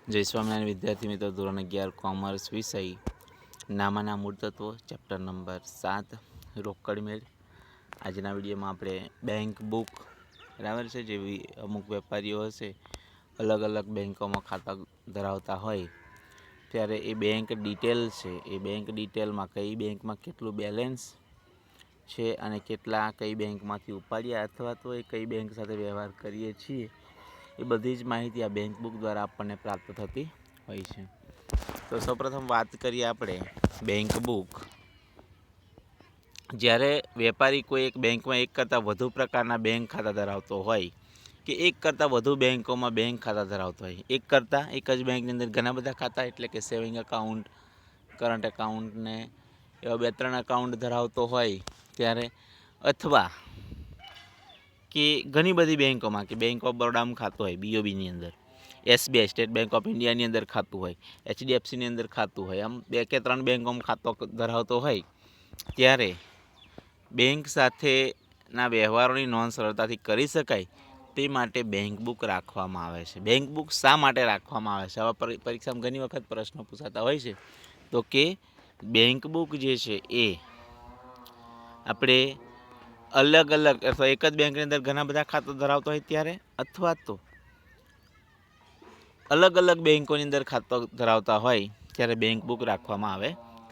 જય સ્વામિનારાયણ વિદ્યાર્થી મિત્રો, ધોરણ 11 કોમર્સ વિષય નામાના મૂળ તત્વો, ચેપ્ટર નંબર 7 રોકડ મેળ. આજના વિડીયોમાં આપણે બેંક બુક બરાબર છે, જેવી અમુક વેપારીઓ હશે અલગ અલગ બેંકોમાં ખાતા ધરાવતા હોય ત્યારે એ બેંક ડિટેલ છે, એ બેંક ડિટેલમાં કઈ બેંકમાં કેટલું બેલેન્સ છે અને કેટલા કઈ બેંકમાંથી ઉપાડ્યા અથવા તો એ કઈ બેંક સાથે વ્યવહાર કરીએ છીએ એ બધી જ માહિતી આ બેંક બુક દ્વારા આપણને પ્રાપ્ત થતી હોય છે. તો સૌપ્રથમ વાત કરીએ આપણે બેંક બુક. જ્યારે વેપારી કોઈ એક બેંકમાં એક કરતાં વધુ પ્રકારના બેંક ખાતા ધરાવતો હોય કે એક કરતાં વધુ બેંકોમાં બેંક ખાતા ધરાવતો હોય, એક જ બેંકની અંદર ઘણા બધા ખાતા એટલે કે સેવિંગ એકાઉન્ટ, કરંટ એકાઉન્ટ ને એવા 2-3 એકાઉન્ટ ધરાવતો હોય ત્યારે, અથવા કે ઘણી બધી બેંકોમાં કે બેંક ઓફ બરોડામાં ખાતું હોય, બીઓબીની અંદર, એસબીઆઈ સ્ટેટ બેંક ઓફ ઇન્ડિયાની અંદર ખાતું હોય, એચડીએફસીની અંદર ખાતું હોય, આમ 2 કે 3 બેંકોમાં ખાતો ધરાવતો હોય ત્યારે બેંક સાથેના વ્યવહારોની નોંધ સરળતાથી કરી શકાય તે માટે બેંક બુક રાખવામાં આવે છે. બેંક બુક શા માટે રાખવામાં આવે છે? આવા પરીક્ષામાં ઘણી વખત પ્રશ્નો પૂછાતા હોય છે. તો કે બેંક બુક જે છે એ આપણે અલગ અલગ અથવા એક જ બેંકની અંદર ઘણા બધા ખાતા ધરાવતા હોય ત્યારે, અથવા તો અલગ અલગ બેંકોની અંદર ખાતા ધરાવતા હોય ત્યારે બેંક બુક રાખવામાં આવે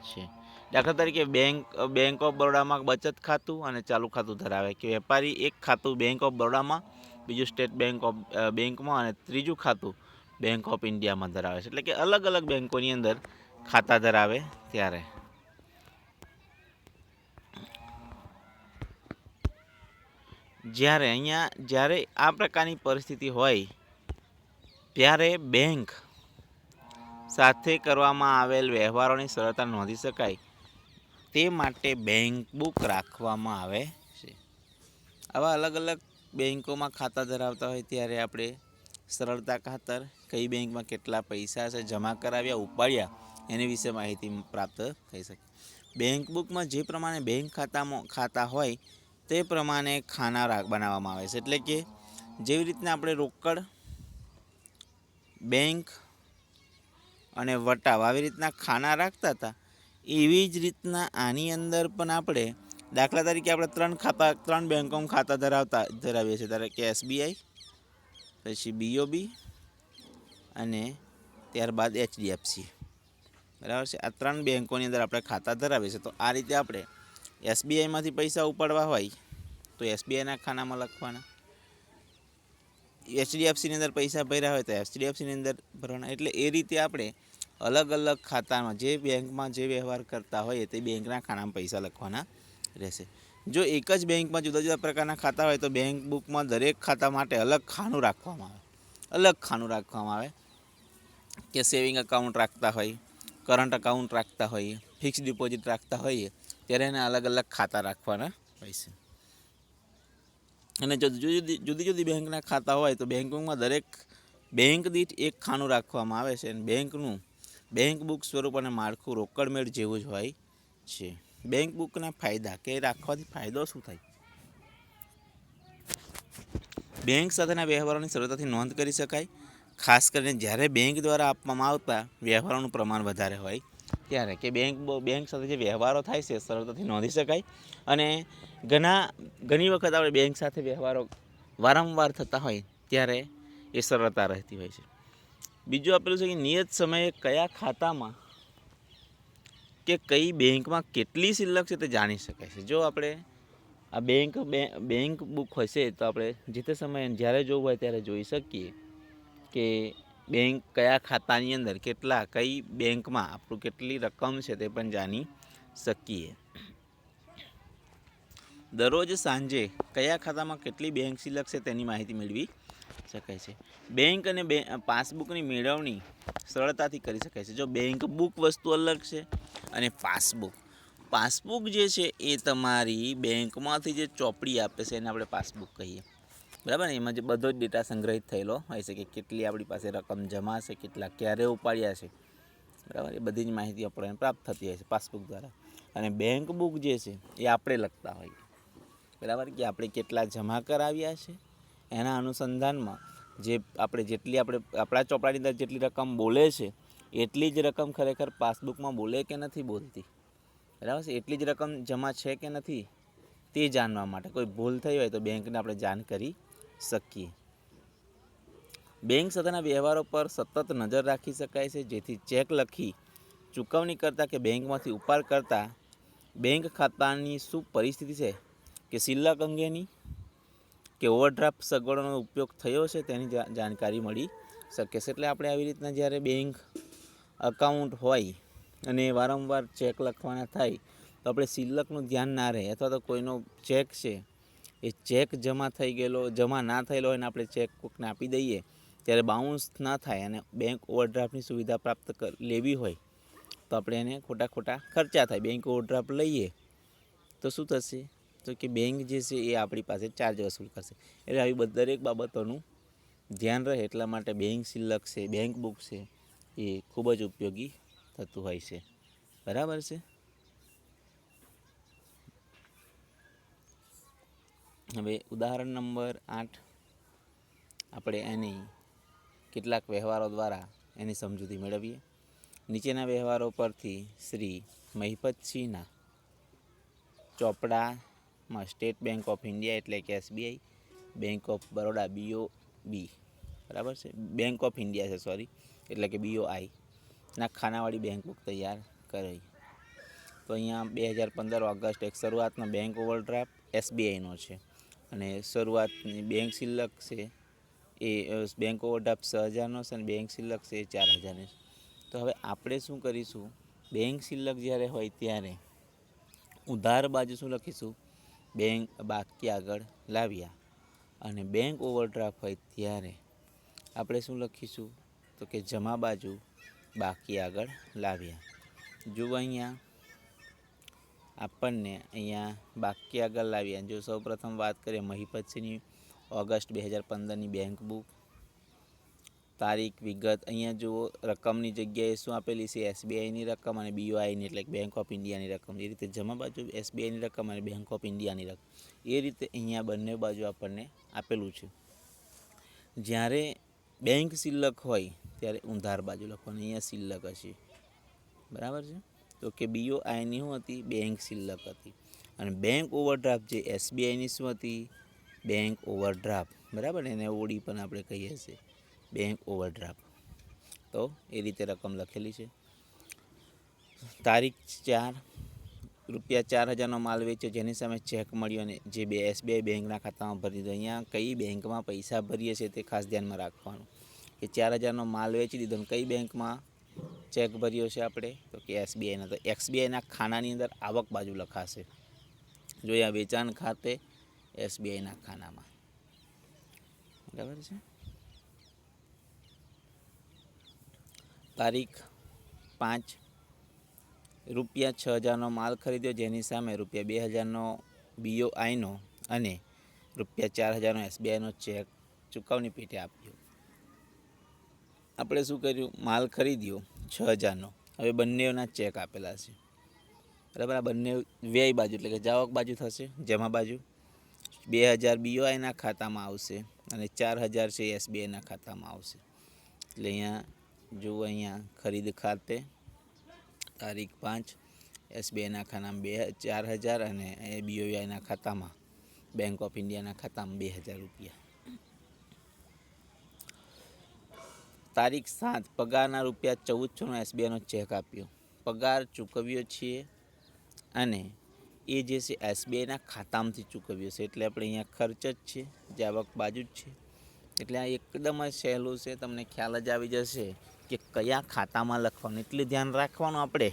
છે. દાખલા તરીકે બેંક ઓફ બરોડામાં બચત ખાતું અને ચાલુ ખાતું ધરાવે કે વેપારી એક ખાતું બેંક ઓફ બરોડામાં, બીજું સ્ટેટ બેંકમાં અને ત્રીજું ખાતું બેંક ઓફ ઇન્ડિયામાં ધરાવે છે. એટલે કે અલગ અલગ બેંકોની અંદર ખાતા ધરાવે ત્યારે જ્યારે આ પ્રકારની પરિસ્થિતિ હોય ત્યારે બેંક સાથે કરવામાં આવેલ વ્યવહારોની સરળતા નોંધી શકાય તે માટે બેંક બુક રાખવામાં આવે છે. આવા અલગ અલગ બેંકોમાં ખાતા ધરાવતા હોય ત્યારે આપણે સરળતા ખાતર કઈ બેંકમાં કેટલા પૈસા છે, જમા કરાવ્યા, ઉપાડ્યા, એની વિશે માહિતી પ્રાપ્ત થઈ શકે. બેંક બુકમાં જે પ્રમાણે બેંક ખાતા હોય તે પ્રમાણે ખાના બનાવવામાં આવે છે. એટલે કે જેવી રીતના આપણે રોકડ, બેંક અને વટાવ આવી રીતના ખાના રાખતા હતા, એવી જ રીતના આની અંદર પણ આપણે દાખલા તરીકે આપણે 3 બેંકોમાં ખાતા ધરાવીએ છીએ. ધારો કે એસબીઆઈ, પછી બીઓબી અને ત્યારબાદ એચડીએફસી, બરાબર છે. આ 3 બેંકોની અંદર આપણે ખાતા ધરાવીએ છીએ. તો આ રીતે આપણે એસબીઆઈમાંથી પૈસા ઉપાડવા હોય તો એસબીઆઈના ખાનામાં લખવાના, એચડીએફસીની અંદર પૈસા ભર્યા હોય તો એચડીએફસીની અંદર ભરવાના. એટલે એ રીતે આપણે અલગ અલગ ખાતામાં જે બેંકમાં જે વ્યવહાર કરતા હોય તે બેંકના ખાનામાં પૈસા લખવાના રહેશે. જો એક જ બેંકમાં જુદા જુદા પ્રકારના ખાતા હોય તો બેંક બુકમાં દરેક ખાતા માટે અલગ ખાનું રાખવામાં આવે કે સેવિંગ એકાઉન્ટ રાખતા હોય, કરંટ એકાઉન્ટ રાખતા હોઈએ, ફિક્સ ડિપોઝિટ રાખતા હોઈએ ત્યારે એને અલગ અલગ ખાતા રાખવાના હોય છે. અને જો જુદી જુદી બેંકના ખાતા હોય તો બેંકમાં દરેક બેંક દીઠ એક ખાનું રાખવામાં આવે છે. અને બેંક બુક સ્વરૂપ અને માળખું રોકડ મેળ જેવું જ હોય છે. બેંક બુકના ફાયદા કે રાખવાથી ફાયદો શું થાય? બેંક સાથેના વ્યવહારોની સરળતાથી નોંધ કરી શકાય, ખાસ કરીને જ્યારે બેંક દ્વારા આપવામાં આવતા વ્યવહારોનું પ્રમાણ વધારે હોય ત્યારે, કે બેંક સાથે જે વ્યવહારો થાય છે સરળતાથી નોંધી શકાય. અને ઘણી વખત આપણે બેંક સાથે વ્યવહારો વારંવાર થતા હોય ત્યારે એ સરળતા રહેતી હોય છે. બીજું આપેલું છે કે નિયત સમયે કયા ખાતામાં કે કઈ બેંકમાં કેટલી શિલ્લક છે તે જાણી શકાય છે. જો આપણે આ બેંક બુક હશે તો આપણે જે તે સમયે જ્યારે જોવું હોય ત્યારે જોઈ શકીએ કે બેંક કયા ખાતાની અંદર કઈ બેંકમાં આપણું કેટલી રકમ છે તે પણ જાણી શકીએ. દરરોજ સાંજે કયા ખાતામાં કેટલી બેંક શિલ્લક છે તેની માહિતી મેળવી શકાય છે. બેંક અને પાસબુકની મેળવણી સરળતાથી કરી શકાય છે. જો બેંક બુક વસ્તુ અલગ છે અને પાસબુક જે છે એ તમારી બેંકમાંથી જે ચોપડી આપે છે એને આપણે પાસબુક કહીએ, બરાબર ને. એમાં જે બધો જ ડેટા સંગ્રહિત થયેલો હોય છે કે કેટલી આપણી પાસે રકમ જમા છે, કેટલા ક્યારે ઉપાડ્યા છે, બરાબર. એ બધી જ માહિતી આપણને પ્રાપ્ત થતી હોય છે પાસબુક દ્વારા. અને બેંક બુક જે છે એ આપણે લખતા હોઈએ, બરાબર, કે આપણે કેટલા જમા કરાવ્યા છે એના અનુસંધાનમાં જે આપણે જેટલી આપણા ચોપડાની અંદર જેટલી રકમ બોલે છે એટલી જ રકમ ખરેખર પાસબુકમાં બોલે કે નથી બોલતી, બરાબર છે. એટલી જ રકમ જમા છે કે નથી તે જાણવા માટે કોઈ ભૂલ થઈ હોય તો બેંકને આપણે જાણ કરી શકીએ. બેંક સાથેના વ્યવહારો પર સતત નજર રાખી શકાય છે, જેથી ચેક લખી ચૂકવણી કરતાં કે બેંકમાંથી ઉપાડ કરતાં બેંક ખાતાની શું પરિસ્થિતિ છે કે શિલ્લક અંગેની કે ઓવરડ્રાફ્ટ સગવડોનો ઉપયોગ થયો છે તેની જાણકારી મળી શકે છે. એટલે આપણે આવી રીતના જ્યારે બેંક અકાઉન્ટ હોય અને વારંવાર ચેક લખવાના થાય તો આપણે શિલ્લકનું ધ્યાન ના રહે, અથવા તો કોઈનો ચેક છે એ ચેક જમા ના થયેલો હોય ને આપણે ચેક કોઈકને આપી દઈએ ત્યારે બાઉન્સ ના થાય અને બેંક ઓવરડ્રાફ્ટની સુવિધા પ્રાપ્ત લેવી હોય તો આપણે એને ખોટા ખર્ચા થાય. બેંક ઓવરડ્રાફ્ટ લઈએ તો શું થશે તો કે બેંક જે છે એ આપણી પાસે ચાર્જ વસૂલ કરશે. એટલે આવી દરેક બાબતોનું ધ્યાન રહે એટલા માટે બેંક શિલ્લક છે, બેંક બુક છે એ ખૂબ જ ઉપયોગી થતું હોય છે, બરાબર છે. હવે ઉદાહરણ નંબર 8 આપણે એની કેટલાક વ્યવહારો દ્વારા એની સમજૂતી મેળવીએ. નીચેના વ્યવહારો પરથી શ્રી મહિપતસિંહના ચોપડામાં સ્ટેટ બેંક ઓફ ઇન્ડિયા એટલે કે SBI, Bank of Baroda BOB, બરાબર છે, બેંક ઓફ ઇન્ડિયા છે સોરી એટલે કે BOI ના ખાનાવાળી બેંક બુક તૈયાર કરી. તો અહીંયા 2015 ઓગસ્ટ એક શરૂઆતનો બેંક ઓવરડ્રાફ્ટ SBIનો છે અને શરૂઆતની બેંક શિલ્લક છે એ બેંક ઓવરડ્રાફ્ટ 6000નો છે અને બેંક શિલ્લક છે એ 4000ની. તો હવે આપણે શું કરીશું, બેંક શિલ્લક જ્યારે હોય ત્યારે ઉધાર બાજુ શું લખીશું, બેંક બાકી આગળ લાવ્યા, અને બેંક ઓવરડ્રાફ્ટ હોય ત્યારે આપણે શું લખીશું તો કે જમા બાજુ બાકી આગળ લાવ્યા. જો અહીંયા આપણને બાકી આગળ લાવ્યા. જો સૌપ્રથમ વાત કરીએ મહિપતસિંહની ઓગસ્ટ 2015ની બેંક બુક, તારીખ વિગત અહીંયા જુઓ, રકમની જગ્યાએ શું આપેલી છે SBIની રકમ અને BOIની એટલે બેંક ઓફ ઇન્ડિયાની રકમ. એ રીતે જમા બાજુ SBIની રકમ અને બેંક ઓફ ઇન્ડિયાની રકમ, એ રીતે અહીંયા બંને બાજુ આપણને આપેલું છે. જ્યારે બેંક શિલ્લક હોય ત્યારે ઉધાર બાજુ લખવાનું, અહીંયા શિલ્લક હશે, બરાબર છે. તો કે BOIની શું હતી, બેંક શિલ્લક હતી, અને બેંક ઓવરડ્રાફ્ટ જે SBIની શું હતી, બેંક ઓવરડ્રાફ્ટ, બરાબર ને, એને ઓડી પણ આપણે કહીએ છીએ બેંક ઓવરડ્રાફ્ટ. તો એ રીતે રકમ લખેલી છે. તારીખ 4 ₹4000નો માલ વેચ્યો જેની સામે ચેક મળ્યો અને જે SBI બેંકના ખાતામાં ભરી દીધો. અહીંયા કઈ બેંકમાં પૈસા ભરીએ છીએ તે ખાસ ધ્યાનમાં રાખવાનું કે 4000નો માલ વેચી દીધો અને કઈ બેંકમાં ચેક ભર્યો છે આપણે તો કે SBIના. તો SBIના ખાનાની અંદર આવક બાજુ લખાશે. જોઈએ વેચાણ ખાતે SBIના ખાનામાં, બરાબર છે. તારીખ 5 ₹6000નો માલ ખરીદ્યો જેની સામે ₹2000નો BOIનો અને ₹4000નો SBIનો ચેક ચૂકવણી પેટે આપ્યો. આપણે શું કર્યું, માલ ખરીદ્યો 6000નો, હવે બંનેના ચેક આપેલા છે, બરાબર. આ બંને વ્યય બાજુ એટલે કે જાવક બાજુ થશે. જમા બાજુ 2000 BOIના ખાતામાં આવશે અને 4000 છે SBIના ખાતામાં આવશે. એટલે અહીંયા જુઓ, અહીંયા ખરીદ ખાતે તારીખ 5 SBIના ખાતામાં 4000 અને BOIના ખાતામાં બેંક ઓફ ઇન્ડિયાના ખાતામાં ₹2000. તારીખ 7 પગારના ₹1400નો SBIનો ચેક આપ્યો. પગાર ચૂકવ્યો છીએ અને એ જે છે SBIના ખાતામાંથી ચૂકવ્યો છે, એટલે આપણે અહીંયા ખર્ચ જ છે, જાવક બાજુ જ છે. એટલે આ એકદમ જ સહેલું છે, તમને ખ્યાલ જ આવી જશે કે કયા ખાતામાં લખવાનું. એટલે ધ્યાન રાખવાનું આપણે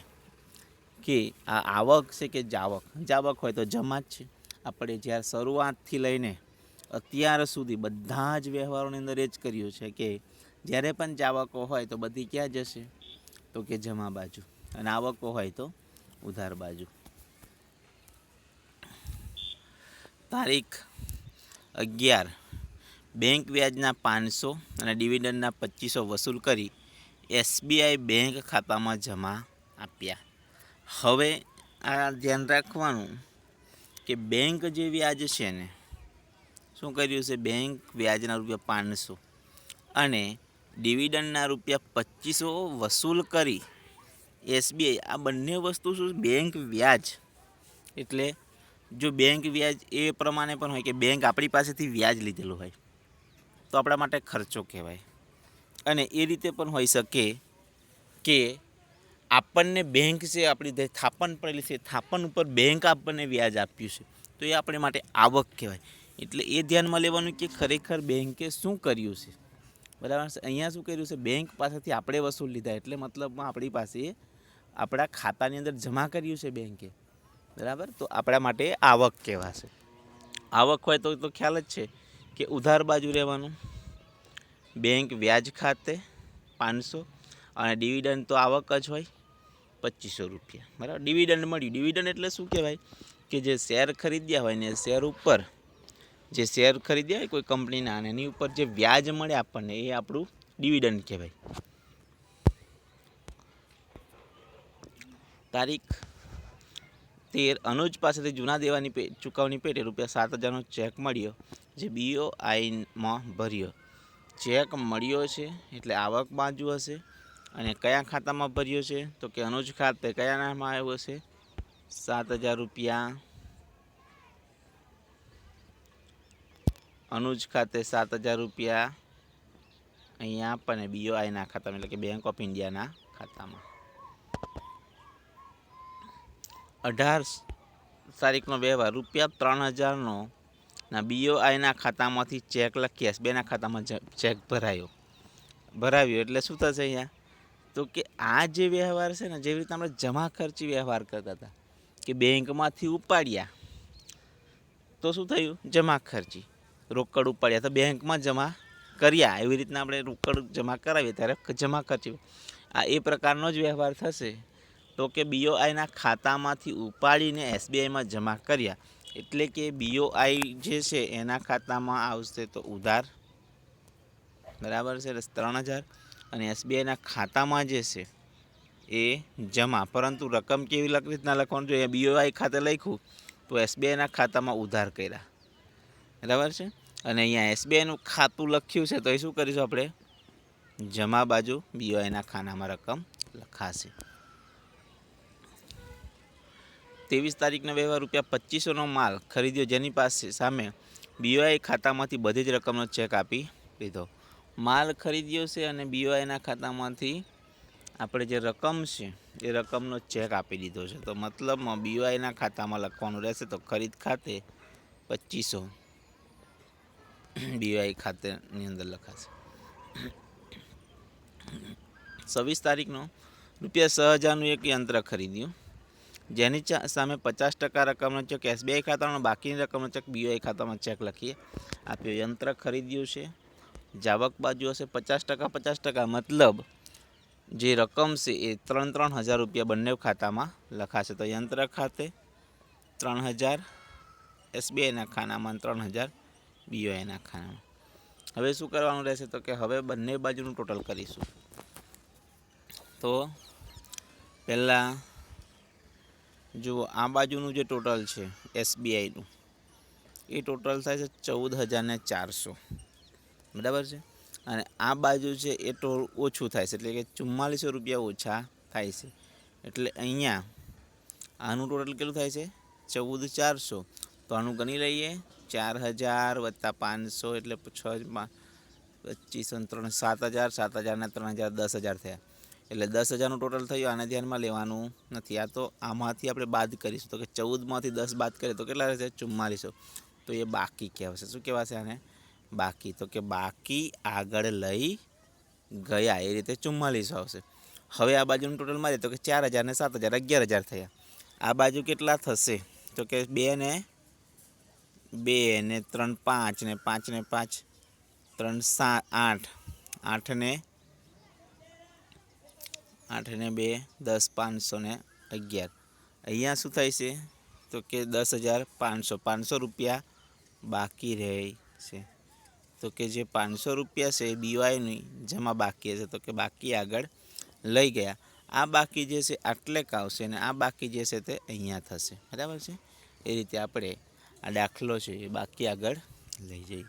કે આ આવક છે કે જાવક. જાવક હોય તો જમા જ છે. આપણે જ્યારે શરૂઆતથી લઈને અત્યાર સુધી બધા જ વ્યવહારોની અંદર એ જ કર્યું છે કે જ્યારે પણ જાવકો હોય તો બધી ક્યાં જશે તો કે જમા બાજુ, અને આવકો હોય તો ઉધાર બાજુ. તારીખ 11 બેંક વ્યાજના 500 અને ડિવિડન્ડના 2500 વસૂલ કરી SBI બેંક ખાતામાં જમા આપ્યા. હવે આ ધ્યાન રાખવાનું કે બેંક જે વ્યાજ છે ને શું કર્યું છે, બેંક વ્યાજના ₹500 અને ડિવિડન્ડના ₹2500 વસૂલ કરી એસબીઆઈ આ બંને વસ્તુ શું બેંક વ્યાજ એટલે જો બેંક વ્યાજ એ પ્રમાણે પણ હોય કે બેંક આપણી પાસેથી વ્યાજ લીધેલું હોય તો આપણા માટે ખર્ચો કહેવાય. અને એ રીતે પણ હોઈ શકે કે આપણને બેંક છે આપણી જે થાપણ પડેલી છે થાપણ ઉપર બેંક આપણને વ્યાજ આપ્યું છે તો એ આપણે માટે આવક કહેવાય. એટલે એ ધ્યાનમાં લેવાનું કે ખરેખર બેંકે શું કર્યું છે. બરાબર છે. અહીંયા શું કર્યું છે બેંક પાસેથી આપણે વસૂલ લીધા એટલે મતલબમાં આપણી પાસે આપણા ખાતાની અંદર જમા કર્યું છે બેંકે. બરાબર. તો આપણા માટે આવક કહેવાશે. આવક હોય તો ખ્યાલ જ છે કે ઉધાર બાજુ રહેવાનું, બેંક વ્યાજ ખાતે 500 અને ડિવિડન્ડ તો આવક જ હોય ₹2500. બરાબર. ડિવિડન્ડ મળ્યું. ડિવિડન્ડ એટલે શું કહેવાય કે જે શેર ખરીદ્યા હોય ને શેર ઉપર જે શેર ખરીદ્યા હોય કોઈ કંપનીના અને એની ઉપર જે વ્યાજ મળે આપણને એ આપણું ડિવિડન્ડ કહેવાય. તારીખ 13 અનુજ પાસેથી જૂના દેવાની ચૂકવણી પેટે ₹7,000નો ચેક મળ્યો જે BOIમાં ભર્યો. ચેક મળ્યો છે એટલે આવક બાજુ હશે અને કયા ખાતામાં ભર્યો છે તો કે અનુજ ખાતે કયા નામમાં આવ્યો છે ₹7,000. અનુજ ખાતે ₹7,000 અહીંયા આપણને BOIના ખાતામાં એટલે કે બેંક ઓફ ઇન્ડિયાના ખાતામાં. 18 તારીખનો વ્યવહાર ₹3,000નો ના BOIના ખાતામાંથી ચેક લખી એસબીઆઈના ખાતામાં ચેક ભરાવ્યો એટલે શું થશે અહીંયા તો કે આ જે વ્યવહાર છે ને જેવી રીતે આપણે જમા ખર્ચી વ્યવહાર કરતા હતા કે બેંકમાંથી ઉપાડ્યા તો શું થયું જમા ખર્ચી રોકડ ઉપાડ્યા તો બેંકમાં જમા કર્યા એવી રીતના આપણે રોકડ જમા કરાવીએ ત્યારે જમા ખર્ચી આ એ પ્રકારનો જ વ્યવહાર થશે તો કે BOIના ખાતામાંથી ઉપાડીને એસબીઆઈમાં જમા કર્યા એટલે કે BOI જે છે એના ખાતામાં આવશે તો ઉધાર. બરાબર છે. 3,000 અને એસબીઆઈના ખાતામાં જે છે એ જમા પરંતુ રકમ કેવી રીતના લખવાનું જોઈએ BOI ખાતે લખ્યું તો એસબીઆઈના ખાતામાં ઉધાર કર્યા. બરાબર છે. અને અહીંયા એસબીઆઈનું ખાતું લખ્યું છે તો એ શું કરીશું આપણે જમા બાજુ BOIના ખાનામાં રકમ લખાશે. 23 તારીખનો વ્યવહાર ₹2500નો માલ ખરીદ્યો જેની પાસે સામે BOI ખાતામાંથી બધી જ રકમનો ચેક આપી દીધો. માલ ખરીદ્યો છે અને BOIના ખાતામાંથી આપણે જે રકમ છે એ રકમનો ચેક આપી દીધો છે તો મતલબમાં BOIના ખાતામાં લખવાનું રહેશે તો ખરીદ ખાતે 2500 BOI ખાતેની અંદર લખાશે. 26 તારીખનો ₹6,000નું એક યંત્ર ખરીદ્યું જેની સામે 50% રકમનો ચેક એસબીઆઈ ખાતામાં બાકીની રકમનો ચેક BOI ખાતામાં ચેક લખીએ આપ્યો. યંત્ર ખરીદ્યું છે જાવક બાજુ હશે 50% મતલબ જે રકમ છે એ ₹3,000 બંને ખાતામાં લખાશે તો યંત્ર ખાતે 3,000 એસબીઆઈના ખાનામાં 3,000 BOIના ખાનામાં. હવે શું કરવાનું રહેશે તો કે હવે બંને બાજુનું ટોટલ કરીશું. તો પહેલાં જુઓ આ બાજુનું જે ટોટલ છે એસબીઆઈનું એ ટોટલ થાય છે 14,400. બરાબર છે. અને આ બાજુ છે એ ઓછું થાય છે એટલે કે ₹4400 ઓછા થાય છે એટલે અહીંયા આનું ટોટલ કેટલું થાય છે 14,400 તો આનું ગણી લઈએ 4,000 + 500 એટલે 6 25 3 7,000 7,000 ને 3,000 10,000 થયા એટલે 10,000નું ટોટલ થયું. આને ધ્યાનમાં લેવાનું નથી. આ તો આમાંથી આપણે બાદ કરીશું તો કે 14માંથી 10 બાદ કરીએ તો કેટલા રહેશે 4400 તો એ બાકી કહેવાશે. શું કહેવાશે આને બાકી તો કે બાકી આગળ લઈ ગયા એ રીતે 4400 આવશે. હવે આ બાજુનું ટોટલ મારીએ તો કે 4,000 ને 7,000 11,000 થયા. આ બાજુ કેટલા થશે તો કે 2 ને 3 5 ને 5 ને 5 3 7 8 8 ને 2 10 511 અહીંયા શું થાય છે તો કે 10,500 ₹500 બાકી રહે છે તો કે જે ₹500 છે એ BOIની જમા બાકી હશે તો કે બાકી આગળ લઈ ગયા. આ બાકી જે છે આટલે ક આવશે અને આ બાકી જે છે તે અહીંયા થશે. બરાબર છે. એ રીતે આપણે આ દાખલો છે એ બાકી આગળ લઈ જઈએ.